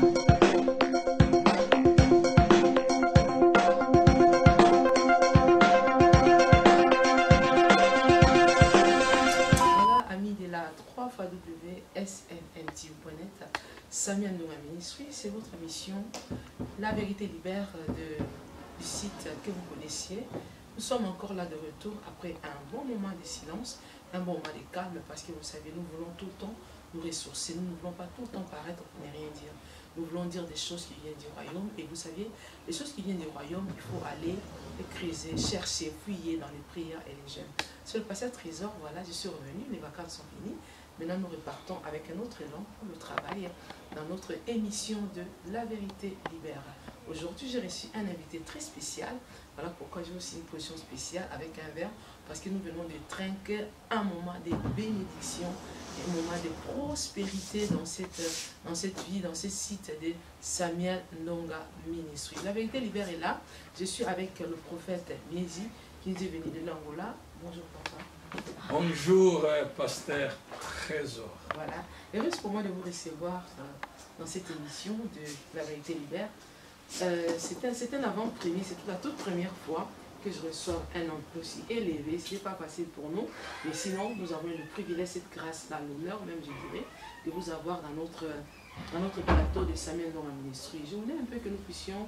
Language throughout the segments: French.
www.snntv.net. Samuel Ndonga Ministry, c'est votre émission La Vérité Libère du site que vous connaissiez. Nous sommes encore là de retour après un bon moment de silence, un bon moment de calme, parce que vous savez, nous voulons tout le temps nous ressourcer, nous ne voulons pas tout le temps paraître pour ne rien dire. Nous voulons dire des choses qui viennent du royaume, et vous savez, les choses qui viennent du royaume, il faut aller les creuser, chercher, fouiller dans les prières et les jeûnes. Sur le passé trésor, voilà, je suis revenu, les vacances sont finies. Maintenant, nous repartons avec un autre élan pour le travail dans notre émission de La Vérité Libère. Aujourd'hui, j'ai reçu un invité très spécial. Voilà pourquoi j'ai aussi une position spéciale avec un verre, parce que nous venons de trinquer un moment de bénédiction, un moment de prospérité dans cette vie, dans ce site de Samuel Ndonga Ministry. La Vérité Libère est là. Je suis avec le prophète Miezi, qui est venu de l'Angola. Bonjour, papa. Bonjour, pasteur Trésor. Voilà. Heureuse pour moi de vous recevoir dans cette émission de La Vérité Libère. C'est un avant-premier, c'est la toute première fois que je reçois un homme aussi élevé. Ce n'est pas facile pour nous, mais sinon, nous avons le privilège, cette grâce-là, l'honneur même, je dirais, de vous avoir dans notre plateau de Samuel Ndonga Ministry. Je voulais un peu que nous puissions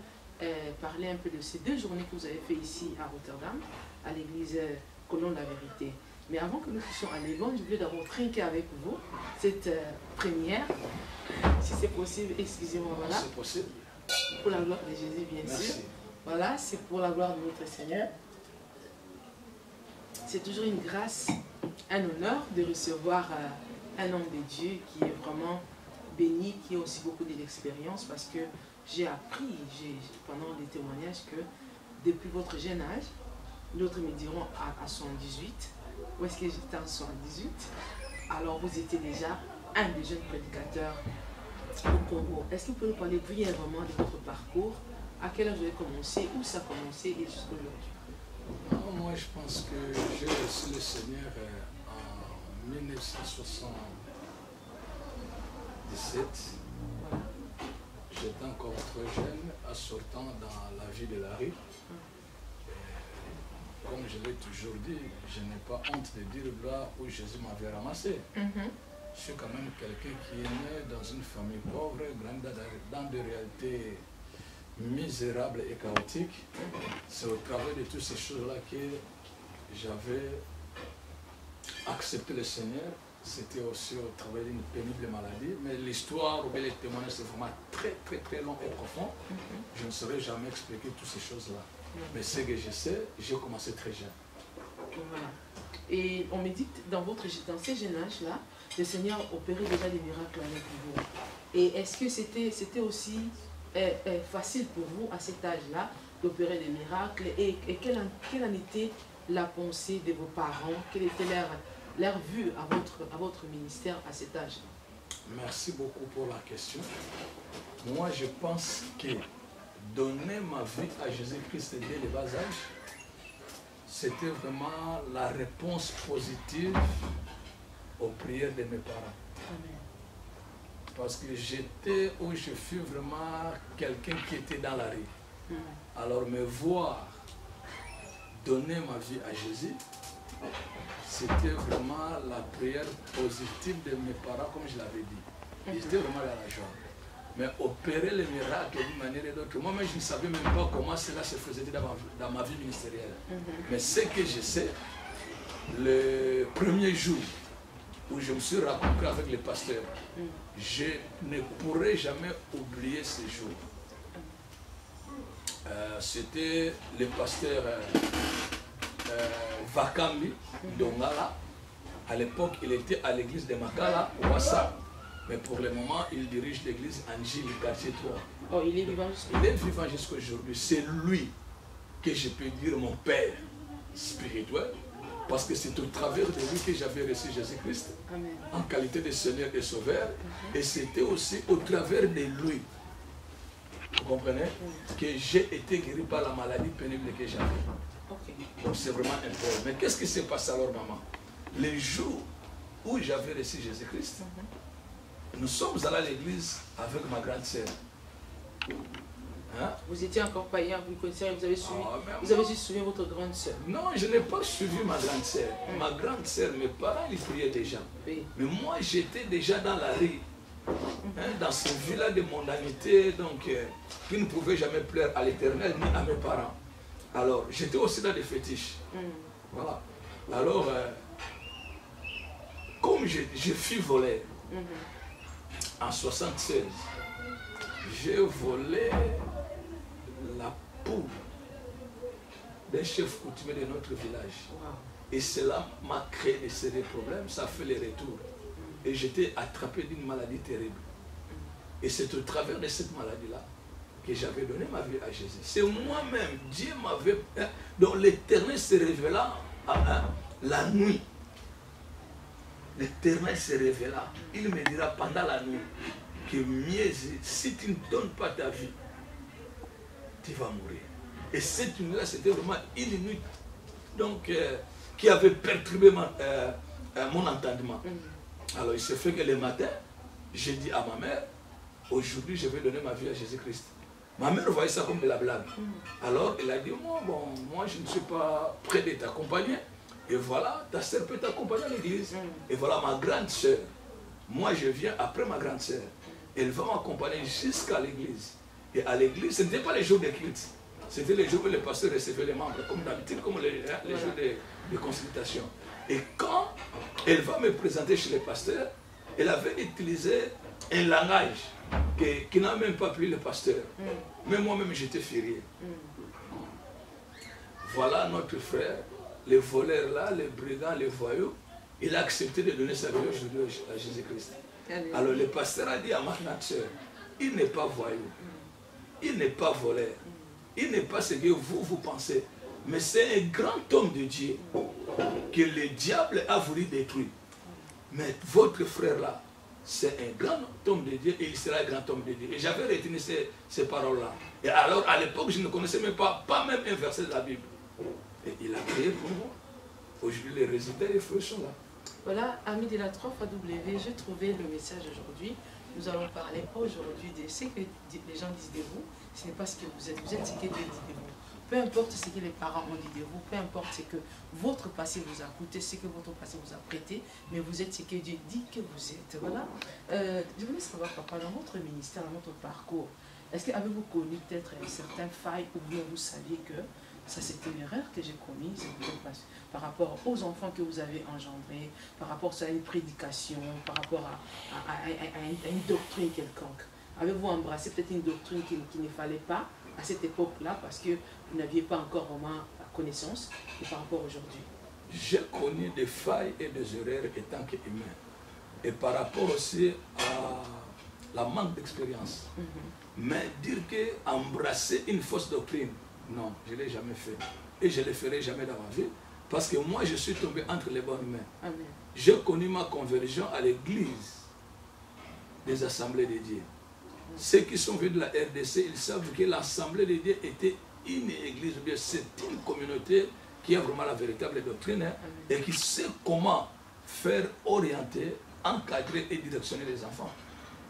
parler un peu de ces 2 journées que vous avez fait ici à Rotterdam, à l'église Colonne de la Vérité. Mais avant que nous puissions aller loin, je voulais d'abord trinquer avec vous cette première, si c'est possible, excusez-moi, voilà. C'est possible. Pour la gloire de Jésus, bien sûr. Voilà, c'est pour la gloire de notre Seigneur. C'est toujours une grâce, un honneur de recevoir un homme de Dieu qui est vraiment béni, qui a aussi beaucoup d'expérience, parce que j'ai appris pendant des témoignages que depuis votre jeune âge, d'autres me diront à 78, où est-ce que j'étais en 78? Alors vous étiez déjà un des jeunes prédicateurs au Congo. Est-ce que vous pouvez nous parler brièvement de votre parcours? À quelle heure vous avez commencé? Où ça a commencé et jusqu'à aujourd'hui? Moi, je pense que j'ai reçu le Seigneur en 1977. Voilà. J'étais encore très jeune, en sortant dans la vie de la rue. Comme je l'ai toujours dit, je n'ai pas honte de dire là où Jésus m'avait ramassé. Je suis quand même quelqu'un qui est né dans une famille pauvre, grandi dans des réalités misérables et chaotiques. C'est au travers de toutes ces choses-là que j'avais accepté le Seigneur. C'était aussi au travers d'une pénible maladie. Mais l'histoire ou bien les témoignages, c'est vraiment très long et profond. Je ne saurais jamais expliquer toutes ces choses-là. Mais ce que je sais, j'ai commencé très jeune. Voilà. Et on me dit que dans ces jeunes âges-là, le Seigneur opérait déjà des miracles avec vous. Et est-ce que c'était aussi facile pour vous, à cet âge-là, d'opérer des miracles? Et quelle en était la pensée de vos parents? Quelle était leur vue à votre ministère à cet âge-là? Merci beaucoup pour la question. Moi, je pense que donner ma vie à Jésus-Christ dès le bas âge, c'était vraiment la réponse positive aux prières de mes parents. Amen. Parce que j'étais où je fus vraiment quelqu'un qui était dans la rue. Alors me voir donner ma vie à Jésus, c'était vraiment la prière positive de mes parents, comme je l'avais dit. Ils étaient vraiment dans la joie. Mais opérer les miracles d'une manière ou d'autre, moi-même je ne savais même pas comment cela se faisait dans ma vie ministérielle. Mais ce que je sais, le premier jour où je me suis rencontré avec le pasteur, je ne pourrai jamais oublier ce jour. C'était le pasteur Vakambi Ndongala. À l'époque, il était à l'église de Makala, Ouassa. Mais pour le moment, il dirige l'église Angile, quartier 3. Oh, il est vivant jusqu'à Il est vivant jusqu'à aujourd'hui. C'est lui que je peux dire mon père spirituel, parce que c'est au travers de lui que j'avais reçu Jésus-Christ en qualité de Seigneur et Sauveur. Et c'était aussi au travers de lui, vous comprenez, que j'ai été guéri par la maladie pénible que j'avais. Donc c'est vraiment important. Mais qu'est-ce qui s'est passé alors, maman? Les jours où j'avais reçu Jésus-Christ, nous sommes allés à l'église avec ma grande sœur. Hein? Vous étiez encore païen, vous connaissez, vous avez juste suivi votre grande sœur. Non, je n'ai pas suivi ma grande sœur. Ma grande sœur, mes parents, ils priaient déjà. Oui. Mais moi, j'étais déjà dans la rue. Hein, dans ce village de mondanité, donc, qui ne pouvait jamais plaire à l'Éternel ni à mes parents. Alors, j'étais aussi dans des fétiches. Voilà. Alors, comme je fus volé en 76, j'ai volé la poule d'un chef coutumier de notre village. Wow. Et cela m'a créé des sérieux problèmes, ça fait les retours. Et j'étais attrapé d'une maladie terrible. Et c'est au travers de cette maladie-là que j'avais donné ma vie à Jésus. C'est moi-même, Dieu m'avait... Donc l'Éternel se révéla la nuit. L'Éternel se révéla. Il me dira pendant la nuit que mieux, si tu ne donnes pas ta vie, tu vas mourir. Et cette nuit-là, c'était vraiment une nuit donc, qui avait perturbé mon entendement. Alors il se fait que le matin, j'ai dit à ma mère, aujourd'hui je vais donner ma vie à Jésus-Christ. Ma mère voyait ça comme de la blague. Alors elle a dit, moi je ne suis pas prêt de t'accompagner. Et voilà, ta soeur peut t'accompagner à l'église. Et voilà ma grande soeur. Moi je viens après ma grande soeur. Elle va m'accompagner jusqu'à l'église. Et à l'église, ce n'était pas les jours de culte. C'était les jours où les pasteurs recevaient les membres, comme d'habitude, comme les jours de consultation. Et quand elle va me présenter chez les pasteurs, elle avait utilisé un langage qui n'a même pas plu le pasteur. Mais moi-même, j'étais furieux. Voilà notre frère, les voleurs là, les brigands, les voyous, il a accepté de donner sa vie aujourd'hui à Jésus-Christ. Alors le pasteur a dit à ma grande sœur, il n'est pas voyou, il n'est pas voleur, il n'est pas ce que vous pensez, mais c'est un grand homme de Dieu que le diable a voulu détruire. Mais votre frère là, c'est un grand homme de Dieu et il sera un grand homme de Dieu. Et j'avais retenu ces paroles-là. Et alors, à l'époque, je ne connaissais même pas même un verset de la Bible. Et il a prié pour moi. Aujourd'hui, les résultats et les fruits sont là. Voilà, amis de la 3FAW, j'ai trouvé le message aujourd'hui. Nous allons parler aujourd'hui de ce que les gens disent de vous. Ce n'est pas ce que vous êtes ce que Dieu dit de vous. Peu importe ce que les parents ont dit de vous, peu importe ce que votre passé vous a coûté, ce que votre passé vous a prêté, mais vous êtes ce que Dieu dit que vous êtes. Voilà. Je voulais savoir, papa, dans votre ministère, dans votre parcours, est-ce que avez-vous connu peut-être certaines failles ou bien vous saviez que ça c'était une erreur que j'ai commise par rapport aux enfants que vous avez engendrés, par rapport à une prédication, par rapport à une doctrine quelconque? Avez-vous embrassé peut-être une doctrine qu'il ne fallait pas à cette époque-là parce que vous n'aviez pas encore vraiment la connaissance et par rapport aujourd'hui? J'ai connu des failles et des erreurs étant qu'humain. Et par rapport aussi à la manque d'expérience. Mais dire qu'embrasser une fausse doctrine, non, je ne l'ai jamais fait. Et je ne le ferai jamais dans ma vie. Parce que moi, je suis tombé entre les bonnes mains. Amen. J'ai connu ma conversion à l'église des assemblées de Dieu. Ceux qui sont venus de la RDC, ils savent que l'Assemblée de Dieu était une église, ou bien c'est une communauté qui a vraiment la véritable doctrine et qui sait comment faire orienter, encadrer et directionner les enfants.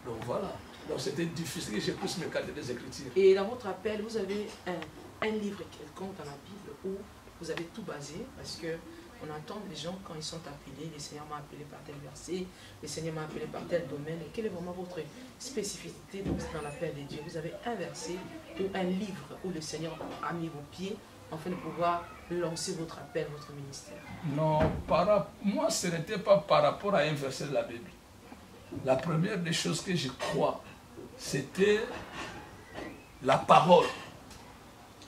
Donc voilà. Donc c'était difficile que je puisse me cadrer des Écritures. Et dans votre appel, vous avez un livre quelconque dans la Bible où vous avez tout basé parce que on entend les gens quand ils sont appelés, le Seigneur m'a appelé par tel verset, le Seigneur m'a appelé par tel domaine. Et quelle est vraiment votre spécificité dans l'appel de Dieu? Vous avez un verset ou un livre où le Seigneur a mis vos pieds afin de pouvoir lancer votre appel, votre ministère? Non, moi ce n'était pas par rapport à un verset de la Bible. La première des choses que je crois, c'était la parole,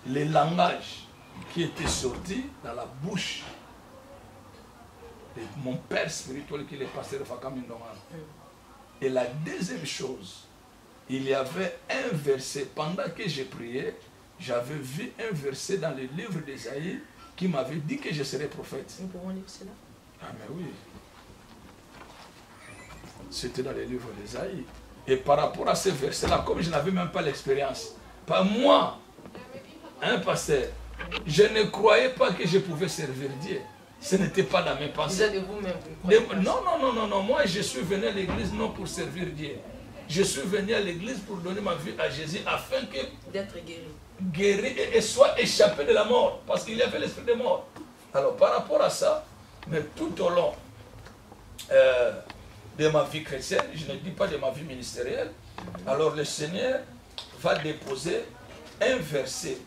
le langage qui était sorti dans la bouche de mon père spirituel qui est le pasteur Fakam Ndongala. Et la deuxième chose, il y avait un verset, pendant que je priais, j'avais vu un verset dans le livre d'Ésaïe qui m'avait dit que je serais prophète. Nous pouvons lire cela? Ah mais oui. C'était dans les livres d'Ésaïe. Et par rapport à ce verset-là, comme je n'avais même pas l'expérience, pas moi, un pasteur, je ne croyais pas que je pouvais servir Dieu. Ce n'était pas dans mes pensées. Déjà de vous-même. Non. Moi, je suis venu à l'église non pour servir Dieu. Je suis venu à l'église pour donner ma vie à Jésus afin que d'être guéri. Guéri et soit échappé de la mort. Parce qu'il y avait l'esprit de mort. Alors, par rapport à ça, mais tout au long de ma vie chrétienne, je ne dis pas de ma vie ministérielle, alors le Seigneur va déposer un verset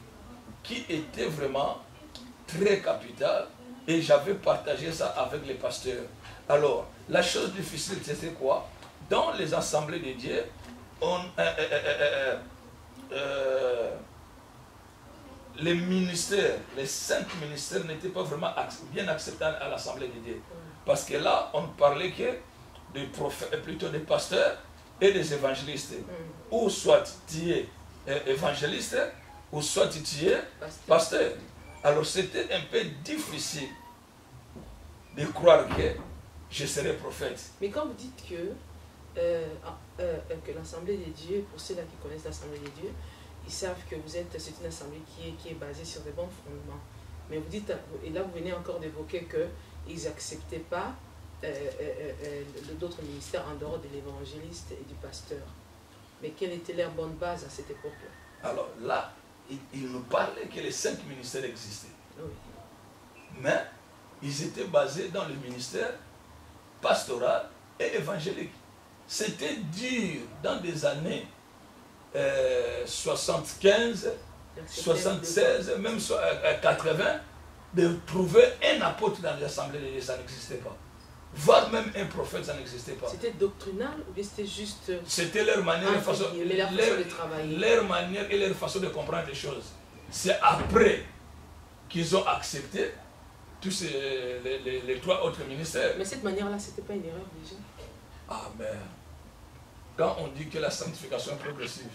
qui était vraiment très capital et j'avais partagé ça avec les pasteurs. Alors, la chose difficile, c'était quoi? Dans les assemblées de Dieu, les ministères, les 5 ministères n'étaient pas vraiment bien acceptés à l'assemblée de Dieu. Parce que là, on parlait que des prophètes, plutôt des pasteurs et des évangélistes. Ou soit tu es évangéliste, ou soit tu es pasteur. Alors c'était un peu difficile de croire que je serais prophète. Mais quand vous dites que l'Assemblée des dieux, pour ceux-là qui connaissent l'Assemblée des dieux, ils savent que c'est une assemblée qui est basée sur des bons fondements. Mais vous dites, et là vous venez encore d'évoquer qu'ils n'acceptaient pas d'autres ministères en dehors de l'évangéliste et du pasteur. Mais quelle était leur bonne base à cette époque-là? Alors là, il nous parlait que les 5 ministères existaient. Oui. Mais ils étaient basés dans le ministère pastoral et évangélique. C'était dur dans des années 75, 76, même 80, de trouver un apôtre dans l'assemblée de Dieu, ça n'existait pas. Voire même un prophète, ça n'existait pas. C'était doctrinal ou c'était juste... C'était leur manière, leur façon de travailler. Leur manière et leur façon de comprendre les choses. C'est après qu'ils ont accepté tous les 3 autres ministères. Mais cette manière-là, ce n'était pas une erreur déjà? Ah, mais quand on dit que la sanctification est progressive,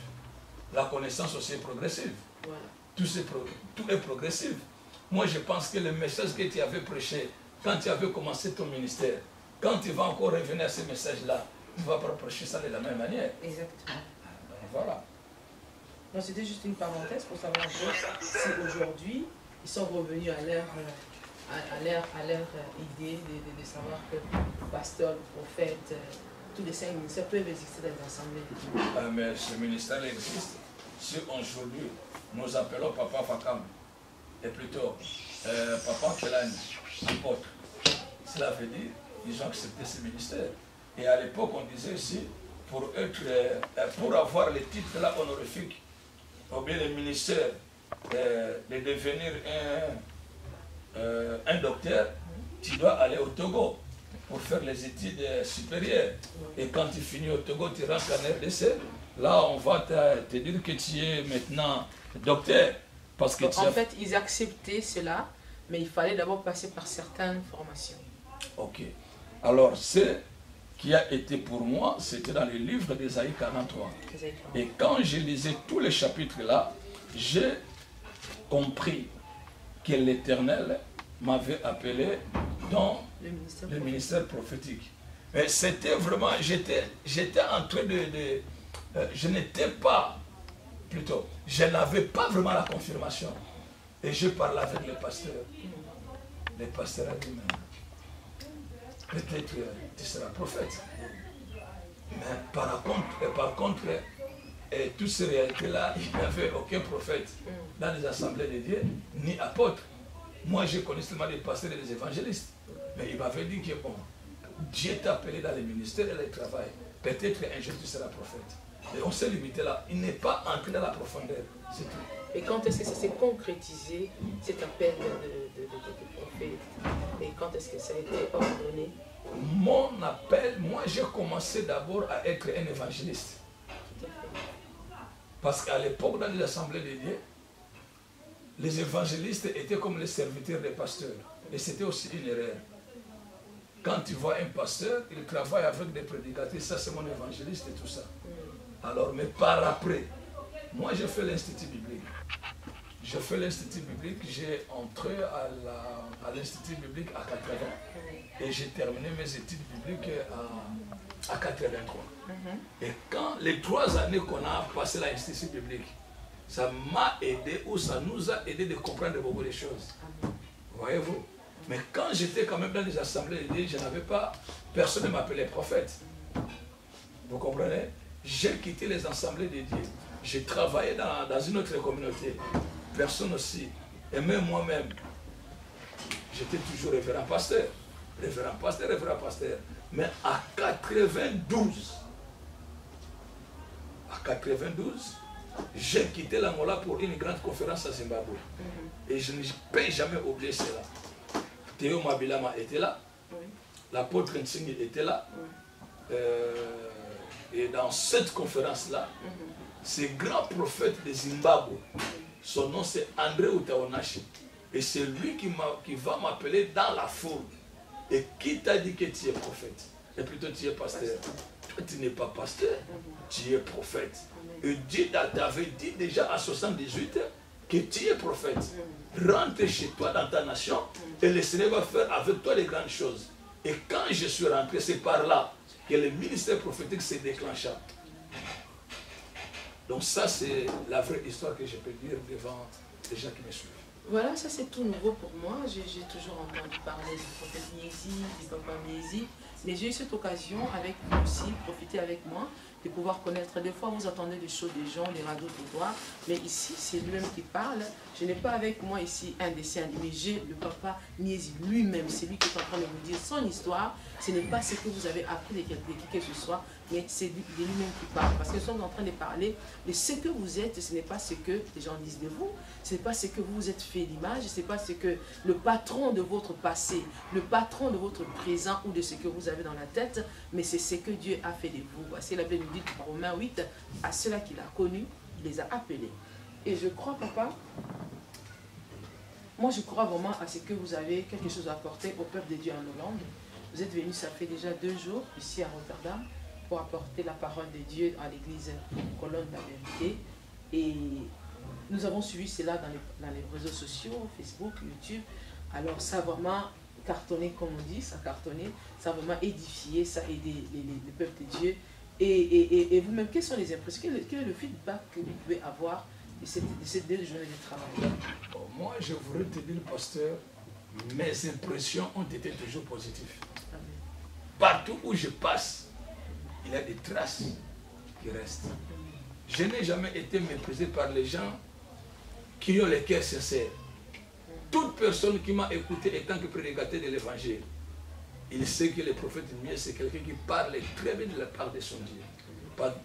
la connaissance aussi est progressive. Voilà. Tout est progressif. Moi, je pense que le message que tu avais prêché, quand tu avais commencé ton ministère, quand tu vas encore revenir à ce message-là, tu ne vas pas prêcher ça de la même manière. Exactement. Voilà. Donc, c'était juste une parenthèse pour savoir si aujourd'hui, ils sont revenus à leur idée de savoir que le pasteur, le prophète, tous les 5 ministères peuvent exister dans les assemblées. Mais ce ministère existe. Si aujourd'hui, nous appelons Papa Fakam, et plutôt Papa Kelani, apôtre, cela veut dire qu'ils ont accepté ce ministère. Et à l'époque, on disait aussi, pour avoir les titres là honorifiques, ou bien le ministère de devenir un docteur, tu dois aller au Togo pour faire les études supérieures. Et quand tu finis au Togo, tu rentres en RDC. Là, on va te dire que tu es maintenant docteur. Parce que en fait, ils acceptaient cela, mais il fallait d'abord passer par certaines formations. Ok. Alors, ce qui a été pour moi, c'était dans le livre d'Ésaïe 43. Et quand je lisais tous les chapitres là, j'ai compris que l'Éternel m'avait appelé dans le ministère prophétique. Mais c'était vraiment, j'étais en train je n'étais pas, plutôt, je n'avais pas vraiment la confirmation. Et je parlais avec les pasteurs. Les pasteurs ont dit, peut-être tu seras prophète. Mais par contre, toutes ces réalités-là, il n'y avait aucun prophète dans les assemblées de Dieu, ni apôtre. Moi, je connais seulement des pasteurs et des évangélistes. Mais il m'avait dit que bon, Dieu t'a appelé dans les ministères et le travail. Peut-être un jour tu seras prophète. Et on s'est limité là. Il n'est pas entré dans la profondeur. C'est tout. Et quand est-ce que ça s'est concrétisé, cet appel de prophète? Et quand est-ce que ça a été ordonné? Mon appel, moi j'ai commencé d'abord à être un évangéliste. Parce qu'à l'époque, dans les assemblées de Dieu, les évangélistes étaient comme les serviteurs des pasteurs. Et c'était aussi une erreur. Quand tu vois un pasteur, il travaille avec des prédicateurs, ça c'est mon évangéliste et tout ça. Alors, mais par après, moi j'ai fait l'Institut biblique. J'ai fait l'Institut biblique, j'ai entré à l'Institut biblique à 80 et j'ai terminé mes études bibliques à 83. Et quand les 3 années qu'on a passé à l'Institut biblique, ça m'a aidé ou ça nous a aidé de comprendre beaucoup de choses. Voyez-vous? Mais quand j'étais quand même dans les assemblées de Dieu, je n'avais pas, personne ne m'appelait prophète. Vous comprenez? J'ai quitté les assemblées de Dieu. J'ai travaillé dans une autre communauté. Personne aussi. Et même moi-même, j'étais toujours révérend pasteur. Révérend pasteur, révérend pasteur. Mais à 92, j'ai quitté l'Angola pour une grande conférence à Zimbabwe. Et je ne peux jamais oublier cela. Théo Mabilama était là. L'apôtre Nsingi était là. Et dans cette conférence-là, ce grand prophète de Zimbabwe, son nom c'est André Utaonashi. Et c'est lui qui va m'appeler dans la foule. Et qui t'a dit que tu es prophète? Et plutôt tu es pasteur. Toi tu n'es pas pasteur, tu es prophète. Et Dieu t'avait dit déjà à 78 que tu es prophète. Rentre chez toi dans ta nation et le Seigneur va faire avec toi les grandes choses. Et quand je suis rentré, c'est par là que le ministère prophétique s'est déclenché. Donc ça, c'est la vraie histoire que je peux dire devant les gens qui me suivent. Voilà, ça c'est tout nouveau pour moi. J'ai toujours entendu parler du prophète Miezi, du papa Miezi. Mais j'ai eu cette occasion avec vous aussi, profiter avec moi, de pouvoir connaître. Des fois, vous entendez des choses des gens, des radeaux de doigts. Mais ici, c'est lui-même qui parle. Je n'ai pas avec moi ici un dessin, mais j'ai le papa Miezi lui-même. C'est lui qui est en train de vous dire son histoire. Ce n'est pas ce que vous avez appris de qui que ce soit, mais c'est lui-même qui parle. Parce que nous sommes en train de parler de ce que vous êtes. Ce n'est pas ce que les gens disent de vous. Ce n'est pas ce que vous vous êtes fait d'image. Ce n'est pas ce que le patron de votre passé, le patron de votre présent ou de ce que vous avez dans la tête, mais c'est ce que Dieu a fait de vous. Voici la Bible nous dit dans Romains 8, à ceux-là qu'il a connus, il les a appelés. Et je crois, papa, moi je crois vraiment à ce que vous avez quelque chose à apporter au peuple de Dieu en Hollande. Vous êtes venu, ça fait déjà 2 jours, ici à Rotterdam, pour apporter la parole de Dieu à l'église Colonne de la Vérité. Et nous avons suivi cela dans les réseaux sociaux, Facebook, YouTube. Alors ça a vraiment cartonné, comme on dit, ça a cartonné, ça a vraiment édifié, ça a aidé le peuple de Dieu. Et vous-même, quelles sont les impressions, quel est le feedback que vous pouvez avoir de ces 2 journées de travail? Bon, moi, je voudrais te dire, pasteur, mes impressions ont été toujours positives. Amen. Partout où je passe, il y a des traces qui restent. Je n'ai jamais été méprisé par les gens qui ont les cœurs sincères. Toute personne qui m'a écouté étant que prédicateur de l'évangile, il sait que le prophète Miezi, c'est quelqu'un qui parle très bien de la part de son Dieu.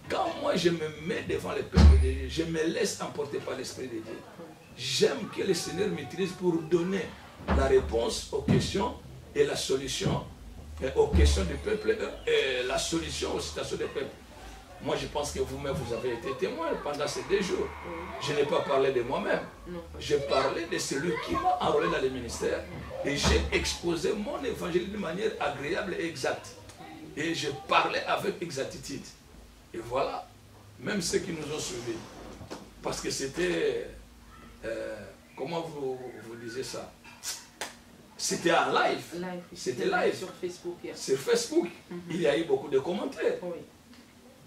Quand moi je me mets devant le peuple de Dieu, je me laisse emporter par l'Esprit de Dieu. J'aime que le Seigneur m'utilise pour donner la réponse aux questions et la solution aux questions du peuple et la solution aux situations du peuple. Moi, je pense que vous-même, vous avez été témoin pendant ces 2 jours. Je n'ai pas parlé de moi-même. J'ai parlé de celui qui m'a enrôlé dans le ministère. Et j'ai exposé mon évangile d'une manière agréable et exacte. Et je parlais avec exactitude. Et voilà, même ceux qui nous ont suivis. Parce que c'était... comment vous disiez ça? C'était en live. C'était live. Sur Facebook. Sur Facebook. Il y a eu beaucoup de commentaires. Oui.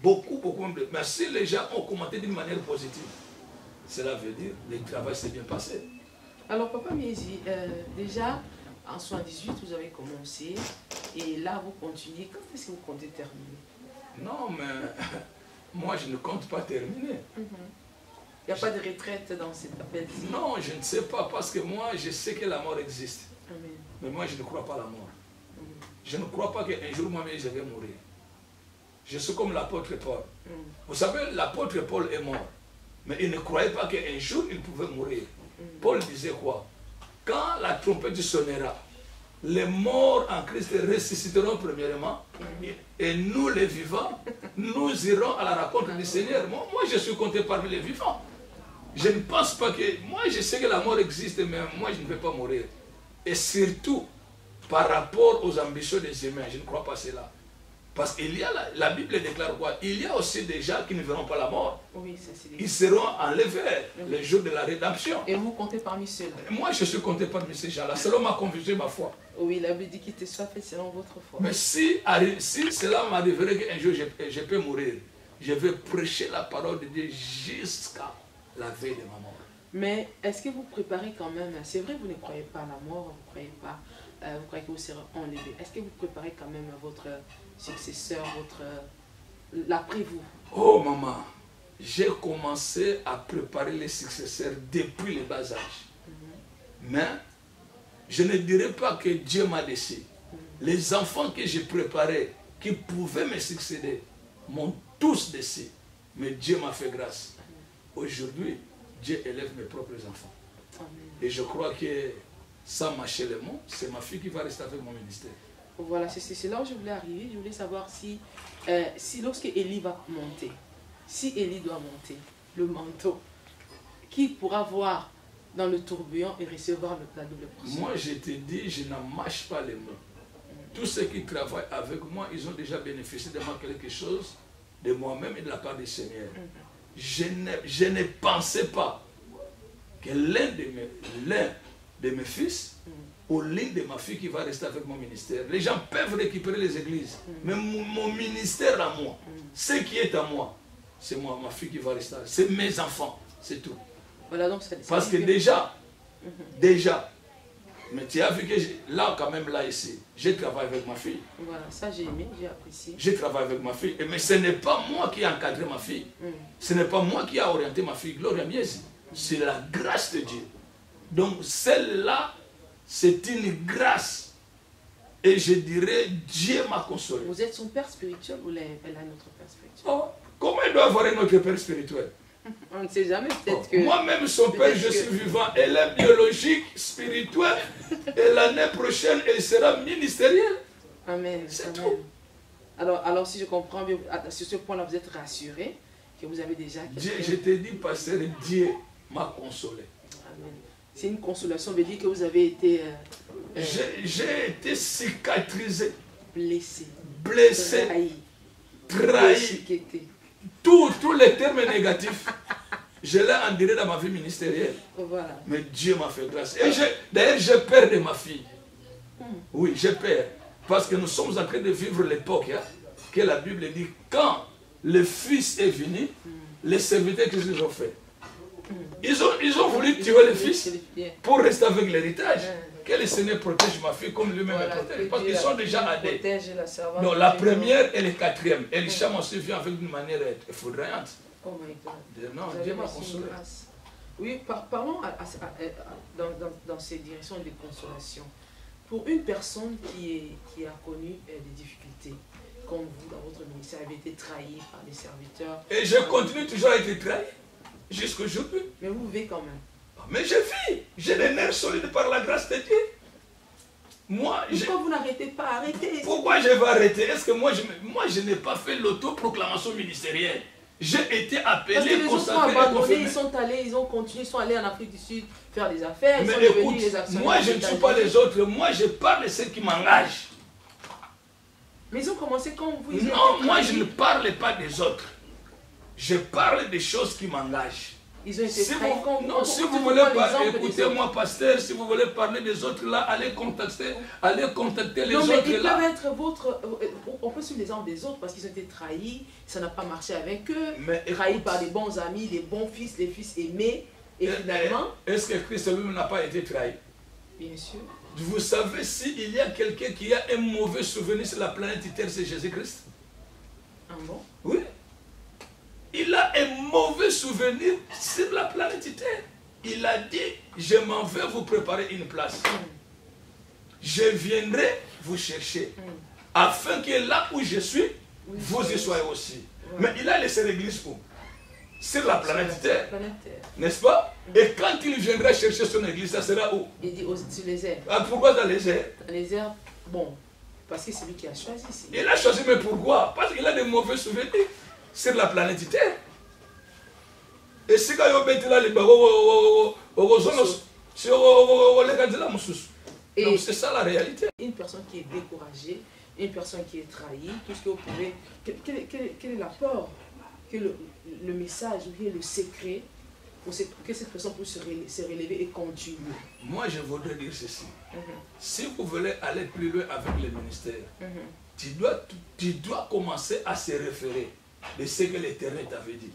Beaucoup. Mais si les gens ont commenté d'une manière positive, cela veut dire que le travail s'est bien passé. Alors, papa Miezi, déjà, en 78, vous avez commencé. Et là, vous continuez. Quand est-ce que vous comptez terminer? Non, mais moi, je ne compte pas terminer. Il n'y a pas de retraite dans cet appel-ci? Non, je ne sais pas, parce que moi, je sais que la mort existe. Amen. Mais moi, je ne crois pas à la mort. Je ne crois pas qu'un jour, moi-même, je vais mourir. Je suis comme l'apôtre Paul. Vous savez, l'apôtre Paul est mort. Mais il ne croyait pas qu'un jour, il pouvait mourir. Paul disait quoi? Quand la trompette sonnera, les morts en Christ ressusciteront premièrement. Et nous, les vivants, nous irons à la rencontre du Seigneur. Moi, je suis compté parmi les vivants. Je ne pense pas que... Moi, je sais que la mort existe, mais moi, je ne vais pas mourir. Et surtout, par rapport aux ambitions des humains, je ne crois pas cela. Parce qu'il y a, la Bible déclare quoi? Il y a aussi des gens qui ne verront pas la mort. Oui, ça c'est Ils seront enlevés le jour de la rédemption. Et vous comptez parmi ceux-là? Moi, je suis compté parmi ces gens-là. Selon ma conviction, ma foi. Oui, la Bible dit qu'il te soit fait selon votre foi. Mais si cela m'arriverait qu'un jour je peux mourir, je vais prêcher la parole de Dieu jusqu'à la veille de ma mort. Mais est-ce que vous préparez quand même? C'est vrai, vous ne croyez pas à la mort, vous ne croyez pas vous croyez que vous serez enlevé, est-ce que vous préparez quand même votre successeur, l'après-vous? Oh maman, j'ai commencé à préparer les successeurs depuis le bas âge. Mais je ne dirais pas que Dieu m'a laissé. Les enfants que j'ai préparés, qui pouvaient me succéder, m'ont tous laissé. Mais Dieu m'a fait grâce. Aujourd'hui, Dieu élève mes propres enfants. Amen. Et je crois que sans mâcher les mots, c'est ma fille qui va rester avec mon ministère. Voilà, c'est là où je voulais arriver. Je voulais savoir si lorsque Élie va monter, si Élie doit monter le manteau, qui pourra voir dans le tourbillon et recevoir la double portion? Moi, je te dis, je n'en mâche pas les mots. Tous ceux qui travaillent avec moi, ils ont déjà bénéficié de moi quelque chose, de moi-même et de la part du Seigneur. Je ne pensais pas que l'un de mes fils ou l'une de ma fille qui va rester avec mon ministère. Les gens peuvent récupérer les églises, mais mon ministère à moi, ce qui est à moi, c'est moi, ma fille qui va rester. C'est mes enfants, c'est tout. Voilà, donc parce que déjà, mais tu as vu que là, quand même, là, ici, je travaille avec ma fille. Voilà, ça j'ai aimé, j'ai apprécié. Je travaille avec ma fille, mais ce n'est pas moi qui ai encadré ma fille. Ce n'est pas moi qui ai orienté ma fille. Gloria Miesi. C'est la grâce de Dieu. Donc, celle-là, c'est une grâce. Et je dirais, Dieu m'a consolé. Vous êtes son père spirituel ou elle a notre père spirituel? Oh, comment elle doit avoir un autre père spirituel? On ne sait jamais, peut-être que... Moi-même, son père, je suis vivant. Elle est biologique, spirituelle. Et l'année prochaine, elle sera ministérielle. Amen. C'est Amen. tout. Alors, si je comprends bien, sur ce point-là, vous êtes rassuré que vous avez déjà... Je te dis, pasteur, Dieu m'a consolé. Amen. C'est une consolation, veut dire que vous avez été... J'ai été cicatrisé. Blessé. Trahi. Tous les termes négatifs, je l'ai enduré dans ma vie ministérielle. Voilà. Mais Dieu m'a fait grâce. Et d'ailleurs, j'ai peur de ma fille. Oui, j'ai peur. Parce que nous sommes en train de vivre l'époque que la Bible dit, quand le Fils est venu, les serviteurs, qu'est-ce qu'ils ont fait? Ils ont voulu tuer le Fils pour rester avec l'héritage. Que le Seigneur protège ma fille comme lui-même me protège. Parce qu'ils sont déjà adés. Donc la première et la quatrième. Elisha m'a suivi avec une manière effrayante. Oh my God. Non, Dieu m'a consolé. Oui, parlons dans ces directions de consolation. Pour une personne qui a connu des difficultés, comme vous, dans votre ministère, avez été trahi par des serviteurs. Et je continue toujours à être trahi jusqu'aujourd'hui. Mais vous vivez quand même. Mais je vis. J'ai des nerfs solides par la grâce de Dieu. Pourquoi vous n'arrêtez pas? Arrêtez. Pourquoi je vais arrêter? Est-ce que moi je n'ai pas fait l'autoproclamation ministérielle? J'ai été appelé, parce que les autres sont abandonnés, ils sont allés, ils ont continué, ils sont allés en Afrique du Sud faire des affaires. Mais écoute, moi je ne suis pas les autres, moi je parle de ceux qui m'engagent. Mais ils ont commencé quand vous... Non, moi je ne parle pas des autres. Je parle des choses qui m'engagent. Ils ont été trahis quand non, si vous voulez parler, écoutez-moi pasteur, si vous voulez parler des autres là, allez contacter les autres là. Non mais ils peuvent être votre... On peut suivre les exemples des autres parce qu'ils ont été trahis, ça n'a pas marché avec eux, mais trahis par des bons amis, des bons fils, des fils aimés, et finalement... Est-ce que Christ lui-même n'a pas été trahi? Bien sûr. Vous savez, s'il y a quelqu'un qui a un mauvais souvenir sur la planète Terre, c'est Jésus-Christ. Ah bon? Oui. Il a un mauvais souvenir sur la planète Terre. Il a dit, je m'en vais vous préparer une place. Je viendrai vous chercher. Afin que là où je suis, vous y soyez aussi. Mais il a laissé l'église où? Sur la planète Terre. N'est-ce pas? Et quand il viendra chercher son église, ça sera où? Il dit sur les airs. Ah, pourquoi dans les airs? Dans les airs, bon, parce que c'est lui qui a choisi. Il a choisi, mais pourquoi? Parce qu'il a de mauvais souvenirs sur la planète Terre. Et si quand il y a donc c'est ça la réalité. Une personne qui est découragée, une personne qui est trahie, tout ce que vous pouvez... Quel est l'apport, quel est le message, ou bien le secret pour que cette personne puisse se relever et continuer? Moi, je voudrais dire ceci. Si vous voulez aller plus loin avec le ministère, tu dois commencer à se référer de ce que l'Éternel t'avait dit.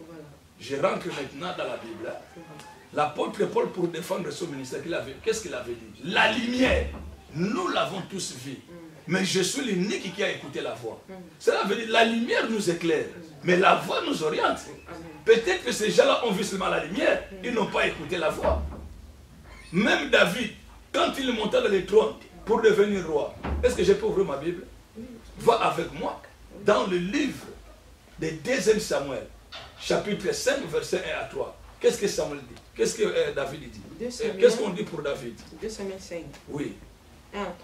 Voilà. Je rentre maintenant dans la Bible. L'apôtre Paul, pour défendre son ministère, qu'est-ce qu'il avait dit? La lumière Nous l'avons tous vu. Mais je suis l'unique qui a écouté la voix. Cela veut dire la lumière nous éclaire, mais la voix nous oriente. Peut-être que ces gens-là ont vu seulement la lumière, ils n'ont pas écouté la voix. Même David, quand il monta dans les trônes pour devenir roi, est-ce que je peux ouvrir ma Bible? Va avec moi dans le livre de 2 Samuel, chapitre 5, verset 1 à 3. Qu'est-ce que Samuel dit? Qu'est-ce que David dit? Qu'est-ce qu'on dit pour David? 2 Samuel 5. Oui. 1 à 3.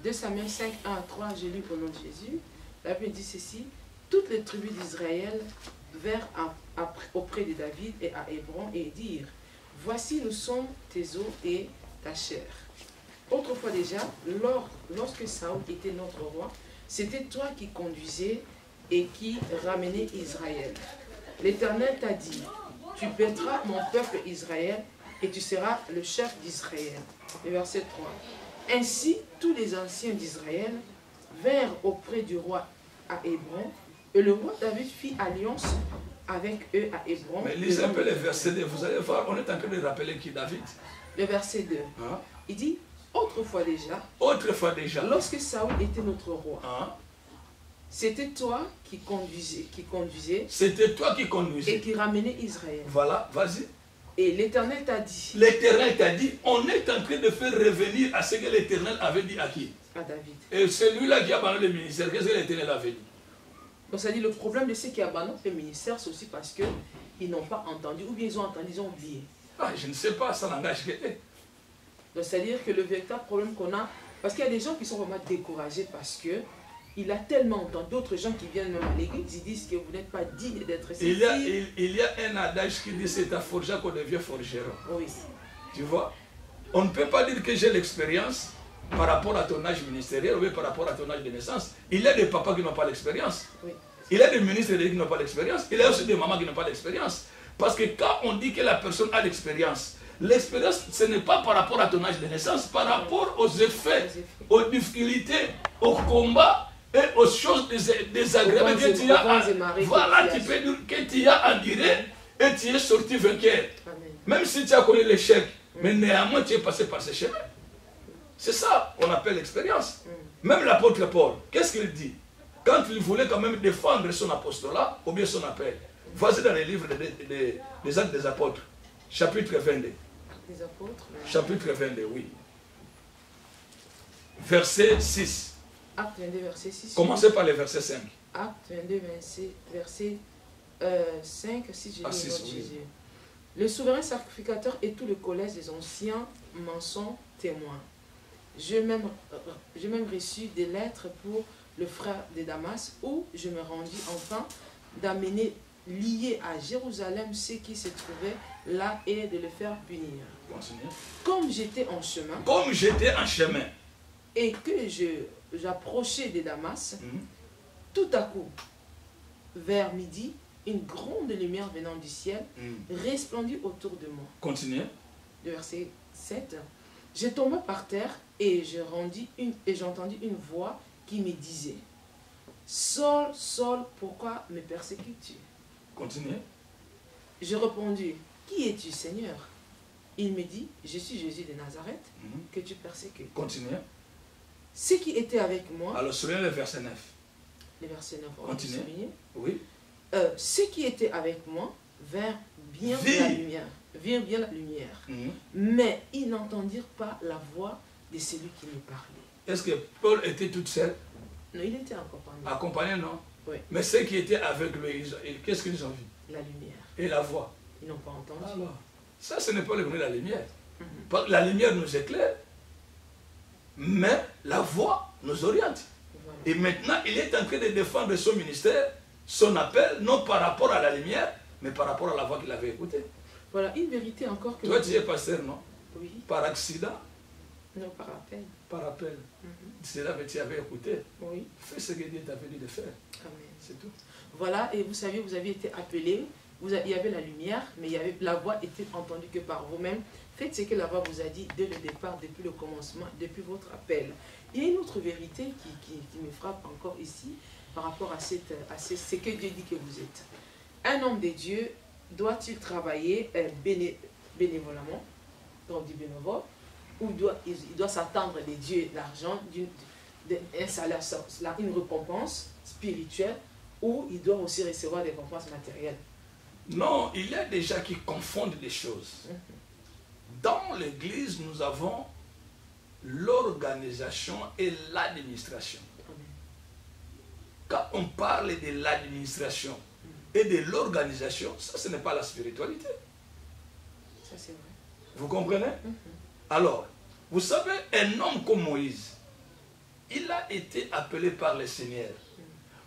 2 Samuel 5, 1 à 3, je lis au nom de Jésus. La Bible dit ceci: toutes les tribus d'Israël vinrent auprès de David et à Hébron et dirent: voici, nous sommes tes os et ta chair. Autrefois déjà, lorsque Saül était notre roi, c'était toi qui conduisais et qui ramenais Israël. L'Éternel t'a dit: tu paîtras mon peuple Israël et tu seras le chef d'Israël. Le verset 3. Ainsi, tous les anciens d'Israël vinrent auprès du roi à Hébron, et le roi David fit alliance avec eux à Hébron. Mais lisez un peu les versets 2, vous allez voir, on est en train de rappeler qui David. Le verset 2. Hein? Il dit: autrefois déjà, lorsque Saül était notre roi, hein? C'était toi qui conduisais, C'était toi qui conduisais et qui ramenais Israël. Voilà, vas-y. Et l'Éternel t'a dit. L'Éternel t'a dit, on est en train de faire revenir à ce que l'Éternel avait dit à qui? À David. Et celui-là qui a abandonné le ministère, qu'est-ce que l'Éternel avait dit? Donc ça dit, le problème de ceux qui abandonnent le ministère, c'est aussi parce qu'ils n'ont pas entendu, ou bien ils ont entendu, ils ont oublié. Ah, je ne sais pas, ça n'engage que eux. Donc c'est-à-dire que le véritable problème qu'on a, parce qu'il y a des gens qui sont vraiment découragés parce que il a tellement entendu d'autres gens qui viennent même à l'église, ils disent que vous n'êtes pas digne d'être ici. Il y a un adage qui dit: c'est à forger qu'on devient forgeron. Oui. Tu vois? On ne peut pas dire que j'ai l'expérience par rapport à ton âge ministériel ou par rapport à ton âge de naissance. Il y a des papas qui n'ont pas l'expérience. Oui. Il y a des ministres qui n'ont pas l'expérience. Il y a aussi des mamans qui n'ont pas l'expérience. Parce que quand on dit que la personne a l'expérience, ce n'est pas par rapport à ton âge de naissance, par rapport aux effets, aux difficultés, aux combats et aux choses désagréables que tu as. Voilà, tu peux dire que tu as enduré et tu es sorti vainqueur. Amen. Même si tu as connu l'échec, mais néanmoins tu es passé par ce chemin. C'est ça qu'on appelle l'expérience. Même l'apôtre Paul, qu'est-ce qu'il dit? Quand il voulait quand même défendre son apostolat ou bien son appel. Vas-y dans les livres des Actes des Apôtres, chapitre 22. Les apôtres. Chapitre 22, oui. Verset 6. Acte 22, verset 6. Commencez par le verset 5. Acte 22, verset 5, si je lis six, le nom de oui. Jésus. Le souverain sacrificateur et tout le collège des anciens m'en sont témoins. J'ai même reçu des lettres pour le frère de Damas, où je me rendis enfin d'amener liés à Jérusalem ceux qui se trouvaient là et de le faire punir. Continuez. Comme j'étais en chemin, et que j'approchais de Damas, tout à coup, vers midi, une grande lumière venant du ciel resplendit autour de moi. Continuez. Le verset 7. Je tombais par terre et j'entendis une voix qui me disait: Saul, Saul, pourquoi me persécutes-tu? Continuez. Je répondis: qui es-tu, Seigneur? Il me dit: je suis Jésus de Nazareth que tu persécutes. Continuez. Ceux qui étaient avec moi. Alors, souvenez le verset 9. Le verset 9. Continuez. Oui. Ceux qui étaient avec moi vinrent bien la lumière. Mais ils n'entendirent pas la voix de celui qui me parlait. Est-ce que Paul était toute seule? Non, il était accompagné. Accompagné, non? Oui. Mais ceux qui étaient avec lui, qu'est-ce qu'ils ont vu? La lumière. Et la voix? Ils n'ont pas entendu. Alors, ça, ce n'est pas le bruit de la lumière. La lumière nous éclaire, mais la voix nous oriente. Voilà. Et maintenant, il est en train de défendre son ministère, son appel, non par rapport à la lumière, mais par rapport à la voix qu'il avait écoutée. Voilà, une vérité encore que... Toi, tu es pasteur, non? Oui. Par accident? Non, par appel. Par appel. C'est là que tu avais écouté. Oui. Fais ce que Dieu t'avait dit de faire. Amen. C'est tout. Voilà, et vous savez, vous aviez été appelé, il y avait la lumière, mais la voix était entendue que par vous-même. Faites ce que la voix vous a dit dès le départ, depuis le commencement, depuis votre appel. Il y a une autre vérité qui me frappe encore ici, par rapport à ce que Dieu dit que vous êtes. Un homme de Dieu doit-il travailler bénévolement, on dit bénévole, où il doit s'attendre des dieux et de l'argent, un salaire, une récompense spirituelle, ou il doit aussi recevoir des récompenses matérielles? Non, il y a des gens qui confondent les choses. Dans l'Église, nous avons l'organisation et l'administration. Quand on parle de l'administration et de l'organisation, ça, ce n'est pas la spiritualité. Ça, c'est vrai. Vous comprenez? Alors, vous savez, un homme comme Moïse, il a été appelé par le Seigneur.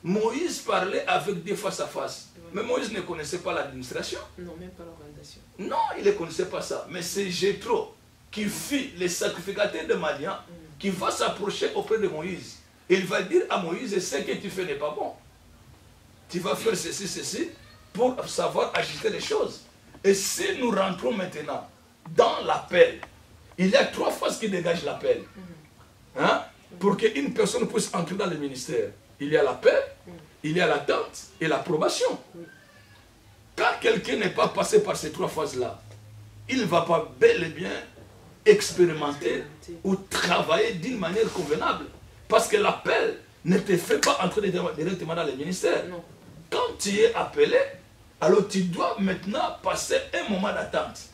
Moïse parlait avec Dieu face à face. Mais Moïse ne connaissait pas l'administration. Non, même pas l'organisation. Non, il ne connaissait pas ça. Mais c'est Jéthro qui fit le sacrificateur de Madian, qui va s'approcher auprès de Moïse. Il va dire à Moïse, ce que tu fais n'est pas bon. Tu vas faire ceci, ceci, pour savoir ajuster les choses. Et si nous rentrons maintenant dans l'appel, il y a 3 phases qui dégagent l'appel. Hein? Pour qu'une personne puisse entrer dans le ministère. Il y a l'appel, il y a l'attente et l'approbation. Quand quelqu'un n'est pas passé par ces 3 phases-là, il ne va pas bel et bien expérimenter ou travailler d'une manière convenable. Parce que l'appel ne te fait pas entrer directement dans le ministère. Non. Quand tu es appelé, alors tu dois maintenant passer un moment d'attente.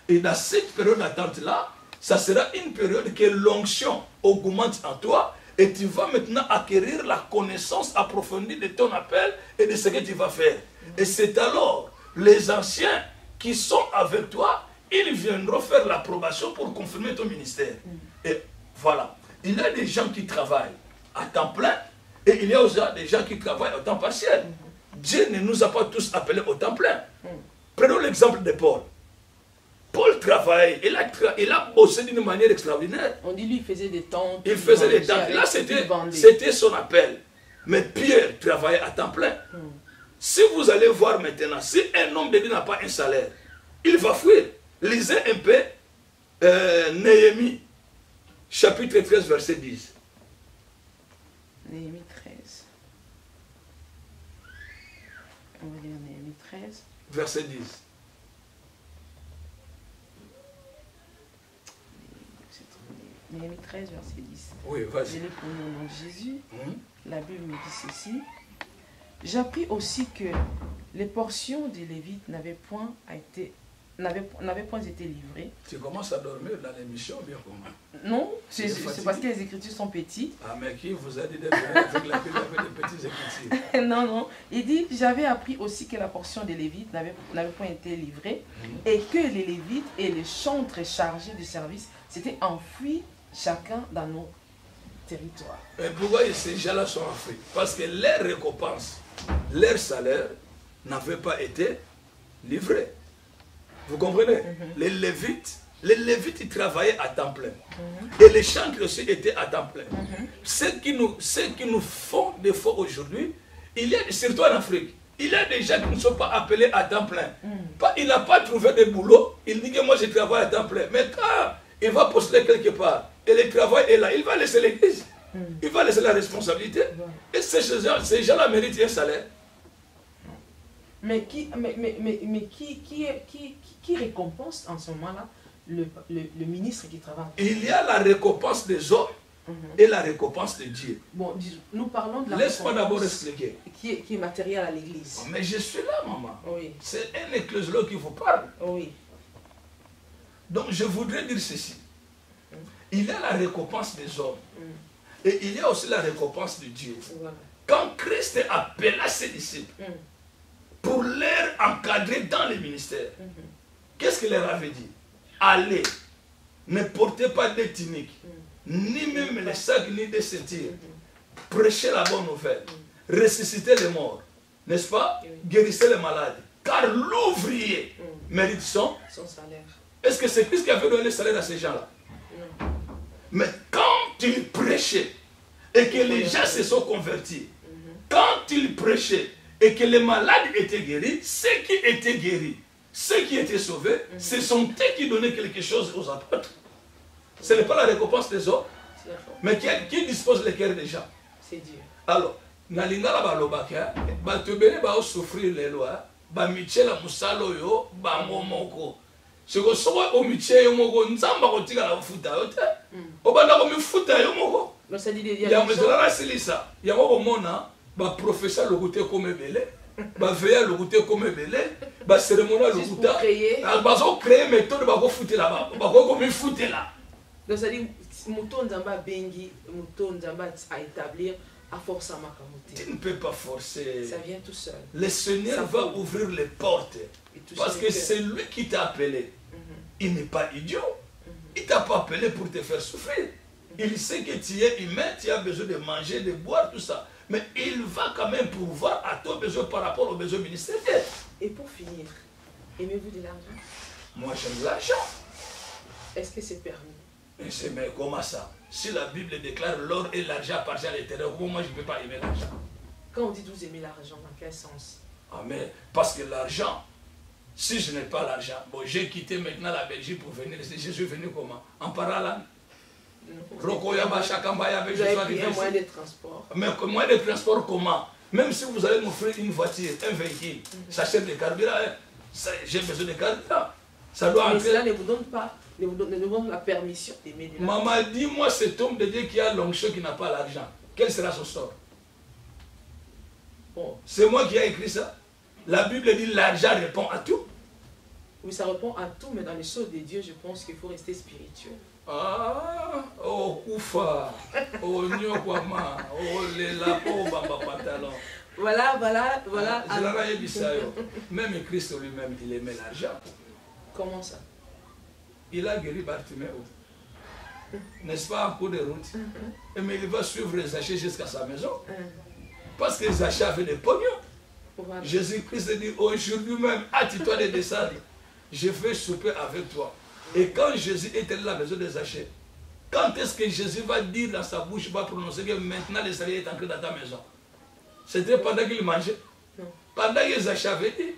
Et dans cette période d'attente-là, ça sera une période que l'onction augmente en toi et tu vas maintenant acquérir la connaissance approfondie de ton appel et de ce que tu vas faire. Et c'est alors les anciens qui sont avec toi, ils viendront faire l'approbation pour confirmer ton ministère. Et voilà. Il y a des gens qui travaillent à temps plein et il y a aussi des gens qui travaillent au temps partiel. Dieu ne nous a pas tous appelés au temps plein. Prenons l'exemple de Paul. Paul travaillait, il a bossé d'une manière extraordinaire. On dit lui, il faisait des tentes. Il faisait des tentes. Là, c'était son appel. Mais Pierre travaillait à temps plein. Si vous allez voir maintenant, si un homme de Dieu n'a pas un salaire, il va fuir. Lisez un peu Néhémie, chapitre 13, verset 10. Néhémie 13. On va dire Néhémie 13. Verset 10. Néhémie 13, verset 10. Oui, vas-y. Je l'ai pour le nom de Jésus. La Bible me dit ceci. J'appris aussi que les portions des Lévites n'avaient point été livrées. Tu commences à dormir dans l'émission, bien comment? Non, c'est parce que les Écritures sont petites. Ah, mais qui vous a dit d'être avec la Bible avec des petites Écritures? Non, non. Il dit, j'avais appris aussi que la portion des Lévites n'avait point été livrée et que les Lévites et les chantres chargés du service s'étaient enfuis chacun dans nos territoires. Mais pourquoi ces gens-là sont enfuis? Parce que leurs récompenses, leur salaire n'avait pas été livré. Vous comprenez? Les Lévites, ils travaillaient à temps plein. Et les chantres aussi étaient à temps plein. Ce qui nous font des fois aujourd'hui, il y a, surtout en Afrique, il y a des gens qui ne sont pas appelés à temps plein. Il n'a pas trouvé de boulot, il dit que moi je travaille à temps plein. Mais quand il va postuler quelque part, et le travail est là, il va laisser l'église. Il va laisser la responsabilité. Et ces gens-là méritent un salaire. Mais qui récompense en ce moment-là le ministre qui travaille? Il y a la récompense des hommes et la récompense de Dieu. Bon, nous parlons de la Laisse-moi d'abord expliquer. Qui est matérielle à l'église. Mais je suis là, maman. Oui. C'est un ecclésiologue qui vous parle. Oui. Donc je voudrais dire ceci. Il y a la récompense des hommes. Et il y a aussi la récompense de Dieu. Voilà. Quand Christ appela ses disciples pour les encadrer dans le ministère, qu'est-ce qu'il leur avait dit? Allez, ne portez pas de tuniques, ni même les sacs, ni des ceintures. Prêchez la bonne nouvelle. Ressuscitez les morts. N'est-ce pas? Guérissez les malades. Car l'ouvrier mérite son salaire. Est-ce que c'est Christ qui avait donné le salaire à ces gens-là? Non. Mais quand il prêchait et que les gens se sont convertis, quand il prêchait et que les malades étaient guéris, ceux qui étaient guéris, ceux qui étaient sauvés, ce sont eux qui donnaient quelque chose aux apôtres. Ce n'est pas la récompense des hommes, mais qui dispose le cœur des gens. C'est Dieu. Alors, Nalingala balobaka, batubene ba souffrir les lois, ba michela musalo yo, ba momoko. C'est que soit au métier, il y a un samba qui est là, au banda comme foot, il y a un professeur le côté comme belé, veiller le côté comme belé, cérémonie le côté, créer méthode pour foot là-bas, comme foot là. Donc ça dit Mouton Nzamba bengi, Mouton Nzamba à établir à force à Makamote. Tu ne peux pas forcer. Ça vient tout seul. Le Seigneur va ouvrir les portes. Parce que c'est lui qui t'a appelé. Il n'est pas idiot. Il ne t'a pas appelé pour te faire souffrir. Il sait que tu es humain, tu as besoin de manger, de boire, tout ça. Mais il va quand même pourvoir à ton besoin par rapport aux besoins ministériels. Et pour finir, aimez-vous de l'argent? Moi, j'aime l'argent. Est-ce que c'est permis? Mais comment ça? Si la Bible déclare l'or et l'argent appartiennent à l'éternel, comment moi je ne peux pas aimer l'argent? Quand on dit vous aimez l'argent, dans quel sens? Ah mais parce que l'argent, si je n'ai pas l'argent, bon j'ai quitté maintenant la Belgique pour venir ici, je suis venu comment? En parallèle. Vous avez pris un moyen de transport. Mais moyen de transport comment? Même si vous allez m'offrir une voiture, un véhicule, ça cherche des carburants, j'ai besoin de carburant. Ça doit mais cela ne vous donne pas ne vous donne la permission d'aimer de l'argent. Maman, dis-moi cet homme de Dieu qui a l'onction qui n'a pas l'argent, quel sera son sort? Bon. C'est moi qui ai écrit ça. La Bible dit l'argent répond à tout. Oui, ça répond à tout, mais dans les choses de Dieu, je pense qu'il faut rester spirituel. Ah, oh, Koufa, oh, Nyokwama, oh, les lapins, bamba pantalon. Voilà. Même Christ lui-même, il aimait l'argent. Comment ça? Il a guéri Bartiméo. N'est-ce pas, en cours de route? Mais il va suivre les achats jusqu'à sa maison. Parce que les achats avaient des pognons. Voilà. Jésus-Christ dit aujourd'hui même, hâte-toi de descendre. Je vais souper avec toi. Et quand Jésus était à la maison des achats, quand est-ce que Jésus va dire dans sa bouche, va prononcer que maintenant le salaire est entré dans ta maison? C'était pendant qu'il mangeait. Pendant que les achats avaient dit,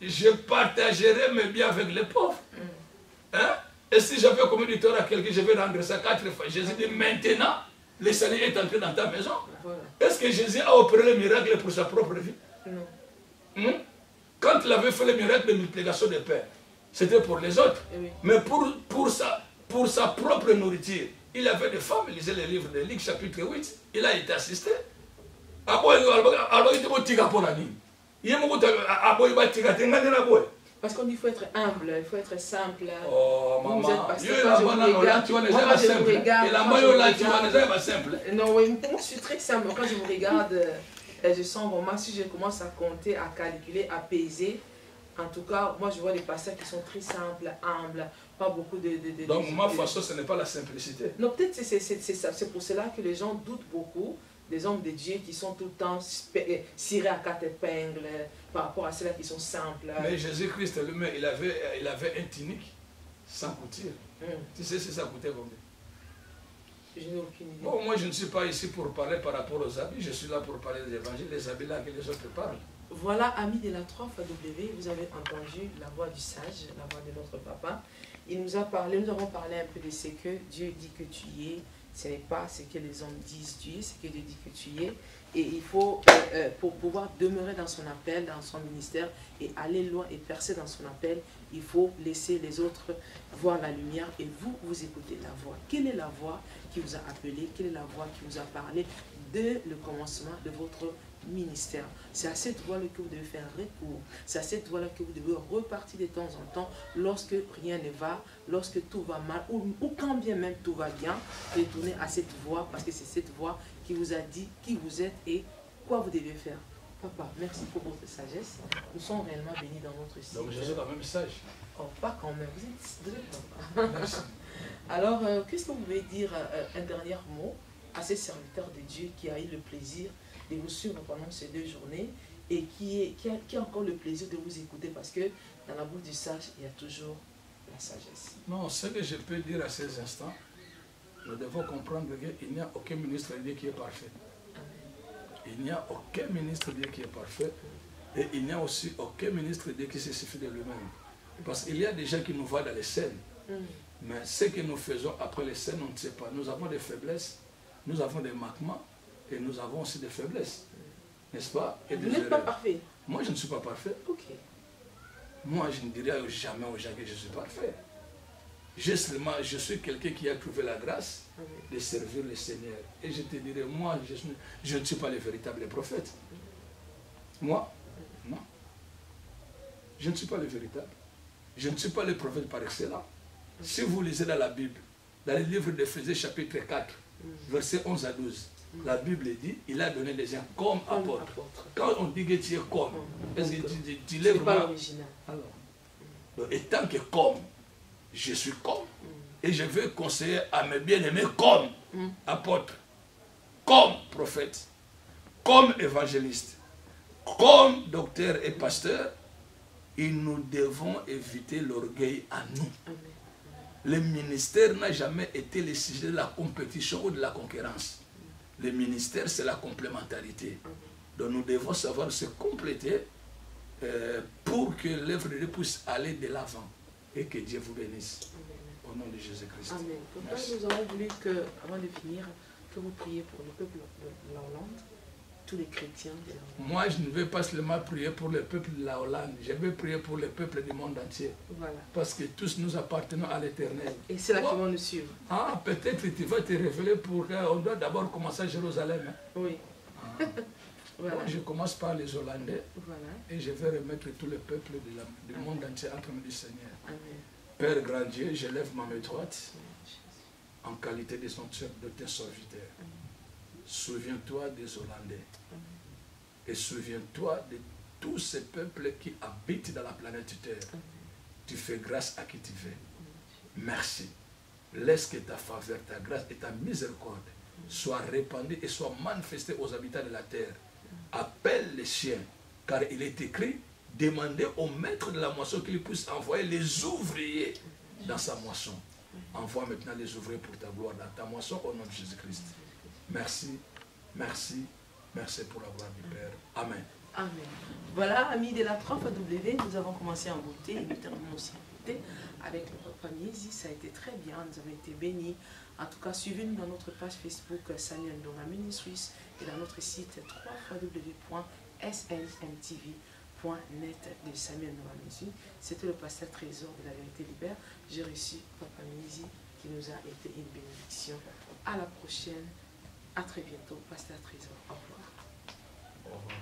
je partagerai mes biens avec les pauvres. Hein? Et si j'avais commis du tort à quelqu'un, je vais rendre ça 4 fois. Jésus dit maintenant, le salaire est entré dans ta maison. Voilà. Est-ce que Jésus a opéré le miracle pour sa propre vie? Non. Quand il avait fait le miracle de multiplication de pain, c'était pour les autres. Oui. Mais pour sa propre nourriture, il avait des femmes, il lisait les livres de Luc chapitre 8, il a été assisté. Alors il était parce qu'on dit qu'il faut être humble, il faut être simple. Oh, maman. Vous êtes pasteur, non, oui, moi je suis très simple. Quand je vous regarde, je sens vraiment, si je commence à compter, à calculer, à peser, en tout cas, moi je vois des pasteurs qui sont très simples, humbles, pas beaucoup de donc, ma façon, ce n'est pas la simplicité. Non, peut-être c'est pour cela que les gens doutent beaucoup. Des hommes de Dieu qui sont tout le temps cirés à 4 épingles par rapport à ceux-là qui sont simples. Mais Jésus-Christ lui-même, il avait un tunique sans couture. Tu sais si ça coûtait combien? Je n'ai aucune idée. Bon, moi je ne suis pas ici pour parler par rapport aux habits, je suis là pour parler des évangiles, les habits là que les autres parlent. Voilà, amis de la 3FW, vous avez entendu la voix du sage, la voix de notre papa. Il nous a parlé, nous avons parlé un peu de ce que Dieu dit que tu es. Ce n'est pas ce que les hommes disent tu es, ce que Dieu dit que tu es. Et il faut, pour pouvoir demeurer dans son appel, dans son ministère, et aller loin et percer dans son appel, il faut laisser les autres voir la lumière et vous écoutez la voix. Quelle est la voix qui vous a appelé? Quelle est la voix qui vous a parlé dès le commencement de votre ministère? C'est à cette voie-là que vous devez faire recours. C'est à cette voie-là que vous devez repartir de temps en temps lorsque rien ne va, lorsque tout va mal, ou quand bien même tout va bien, retournez à cette voie parce que c'est cette voie qui vous a dit qui vous êtes et quoi vous devez faire. Papa, merci pour votre sagesse. Nous sommes réellement bénis dans notre site. Donc je suis quand même sage. Oh, pas quand même, vous êtes papa. Merci. Alors, qu'est-ce que vous pouvez dire un dernier mot à ces serviteurs de Dieu qui a eu le plaisir de vous suivre pendant ces 2 journées et qui a encore le plaisir de vous écouter parce que dans la bouche du sage, il y a toujours la sagesse. Non, ce que je peux dire à ces instants, nous devons comprendre qu'il n'y a aucun ministre de Dieu qui est parfait. Il n'y a aucun ministre de Dieu qui est parfait et il n'y a aussi aucun ministre de Dieu qui se suffit de lui-même. Parce qu'il y a des gens qui nous voient dans les scènes, mais ce que nous faisons après les scènes, on ne sait pas. Nous avons des faiblesses, nous avons des manquements et nous avons aussi des faiblesses. N'est-ce pas? Et vous n'êtes pas parfait? Moi, je ne suis pas parfait. Ok. Moi, je ne dirais jamais aux gens que je suis parfait. Je suis quelqu'un qui a trouvé la grâce de servir le Seigneur. Et je te dirais, moi, je ne suis pas le véritable prophète. Moi, non. Je ne suis pas le véritable. Je ne suis pas le prophète par excellence. Si vous lisez dans la Bible, dans le livre d'Éphésiens chapitre 4, versets 11 à 12, la Bible dit, il a donné les gens comme apôtres. Quand on dit que tu es comme, est-ce que tu l'es vraiment? Alors, donc, étant que comme, je suis comme, et je veux conseiller à mes bien-aimés comme apôtre, comme prophète, comme évangéliste, comme docteur et pasteur, et nous devons éviter l'orgueil à nous. Le ministère n'a jamais été le sujet de la compétition ou de la concurrence. Le ministère, c'est la complémentarité. Donc nous devons savoir se compléter pour que l'œuvre de Dieu puisse aller de l'avant. Et que Dieu vous bénisse. Au nom de Jésus-Christ. Amen. Pourquoi nous avons voulu que, avant de finir, que vous priez pour le peuple de la Hollande, tous les chrétiens de la Hollande. Moi, je ne vais pas seulement prier pour le peuple de la Hollande, je vais prier pour le peuple du monde entier. Voilà. Parce que tous nous appartenons à l'Éternel. Et c'est là qu'ils vont nous suivre. Ah, peut-être tu vas te révéler pour... On doit d'abord commencer à Jérusalem. Hein. Oui. Ah. Voilà. Bon, je commence par les Hollandais. Voilà. Et je vais remettre tout le peuple du monde entier entre mains du Seigneur. Amen. Père grand Dieu, je lève ma main droite en qualité de son serviteur. Souviens-toi des Hollandais. Et souviens-toi de tous ces peuples qui habitent dans la planète Terre. Tu fais grâce à qui tu veux. Merci. Laisse que ta faveur, ta grâce et ta miséricorde soient répandues et soient manifestées aux habitants de la terre. Appelle les chiens, car il est écrit, demandez au maître de la moisson qu'il puisse envoyer les ouvriers dans sa moisson. Envoie maintenant les ouvriers pour ta gloire dans ta moisson au nom de Jésus-Christ. Merci, merci, merci pour la gloire du Père. Amen. Amen. Voilà, amis de la 3W, nous avons commencé en beauté et nous terminons aussi en beauté avec le papa Miezi. Ça a été très bien, nous avons été bénis. En tout cas, suivez-nous dans notre page Facebook Samuel Ndonga Ministries et dans notre site www.snmtv.net de Samuel Ndonga Ministries. C'était le pasteur Trésor de la Vérité Libère. J'ai reçu papa Miezi qui nous a été une bénédiction. À la prochaine, à très bientôt, pasteur Trésor. Au revoir. Au revoir.